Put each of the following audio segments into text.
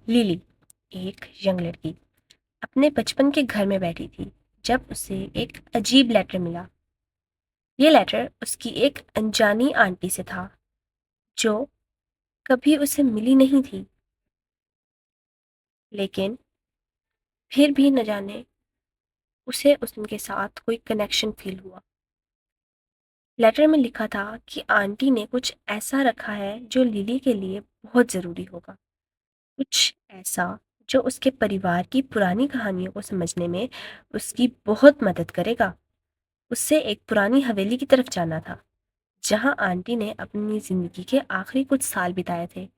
Lily, एक young लड़की, अपने बचपन के घर में बैठी थी जब उसे एक अजीब लेटर मिला। ये लेटर उसकी एक अनजानी आंटी से था जो कभी उसे मिली नहीं थी, लेकिन फिर भी न जाने उसे उनके साथ कोई कनेक्शन फील हुआ। लेटर में लिखा था कि आंटी ने कुछ ऐसा रखा है जो लिली के लिए बहुत ज़रूरी होगा, कुछ ऐसा जो उसके परिवार की पुरानी कहानियों को समझने में उसकी बहुत मदद करेगा। उससे एक पुरानी हवेली की तरफ जाना था, जहां आंटी ने अपनी जिंदगी के आखिरी कुछ साल बिताए थे,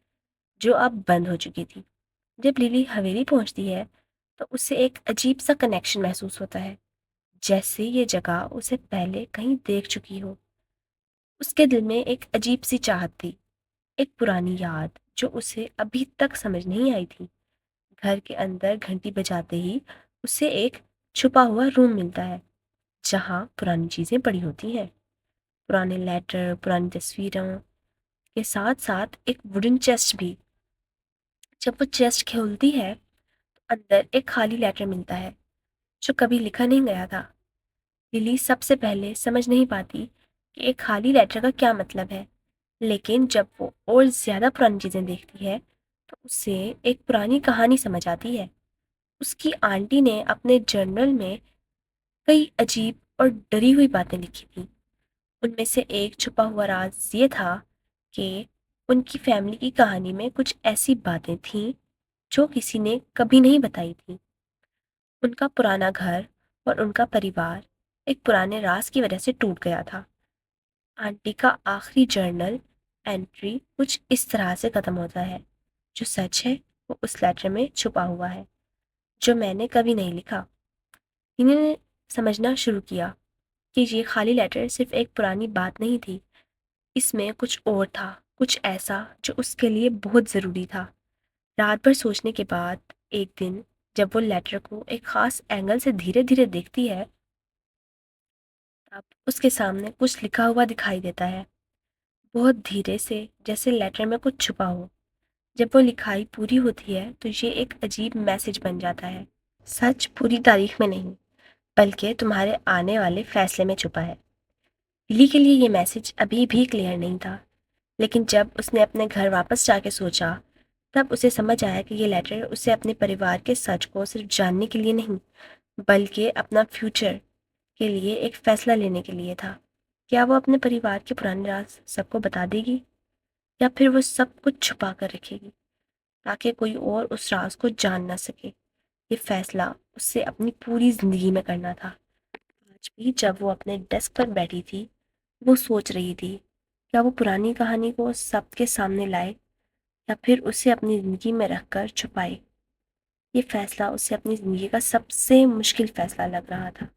जो अब बंद हो चुकी थी। जब लिली हवेली पहुंचती है, तो उसे एक अजीब सा कनेक्शन महसूस होता है, जैसे ये जगह उसे पहले कहीं देख चुकी हो। उसके दिल में एक अजीब सी चाहत थी, एक पुरानी याद जो उसे अभी तक समझ नहीं आई थी। घर के अंदर घंटी बजाते ही उसे एक छुपा हुआ रूम मिलता है, जहाँ पुरानी चीजें पड़ी होती हैं, पुराने लेटर, पुरानी तस्वीरों के साथ साथ एक वुडन चेस्ट भी। जब वो चेस्ट खोलती है, तो अंदर एक खाली लेटर मिलता है जो कभी लिखा नहीं गया था। लिली सबसे पहले समझ नहीं पाती कि एक खाली लेटर का क्या मतलब है, लेकिन जब वो और ज्यादा पुरानी चीजें देखती है, तो उसे एक पुरानी कहानी समझ आती है। उसकी आंटी ने अपने जर्नल में कई अजीब और डरी हुई बातें लिखी थी। उनमें से एक छुपा हुआ राज ये था कि उनकी फैमिली की कहानी में कुछ ऐसी बातें थीं जो किसी ने कभी नहीं बताई थी। उनका पुराना घर और उनका परिवार एक पुराने राज की वजह से टूट गया था। आंटी का आखिरी जर्नल एंट्री कुछ इस तरह से खत्म होता है, जो सच है वो उस लेटर में छुपा हुआ है, जो मैंने कभी नहीं लिखा। इन्हें समझना शुरू किया कि ये खाली लेटर सिर्फ एक पुरानी बात नहीं थी, इसमें कुछ और था, कुछ ऐसा जो उसके लिए बहुत ज़रूरी था। रात भर सोचने के बाद एक दिन जब वो लेटर को एक खास एंगल से धीरे धीरे देखती है, तब उसके सामने कुछ लिखा हुआ दिखाई देता है, बहुत धीरे से, जैसे लेटर में कुछ छुपा हो। जब वो लिखाई पूरी होती है, तो ये एक अजीब मैसेज बन जाता है। सच पूरी तारीख में नहीं, बल्कि तुम्हारे आने वाले फैसले में छुपा है। लिली के लिए ये मैसेज अभी भी क्लियर नहीं था, लेकिन जब उसने अपने घर वापस जाके सोचा, तब उसे समझ आया कि ये लेटर उसे अपने परिवार के सच को सिर्फ जानने के लिए नहीं, बल्कि अपना फ्यूचर के लिए एक फैसला लेने के लिए था। क्या वो अपने परिवार के पुराने राज सबको बता देगी, या फिर वो सब कुछ छुपा कर रखेगी ताकि कोई और उस राज को जान ना सके। ये फैसला उससे अपनी पूरी जिंदगी में करना था। आज भी जब वो अपने डेस्क पर बैठी थी, वो सोच रही थी, क्या वो पुरानी कहानी को सबके सामने लाए, या फिर उसे अपनी ज़िंदगी में रखकर छुपाए। ये फैसला उसे अपनी ज़िंदगी का सबसे मुश्किल फैसला लग रहा था।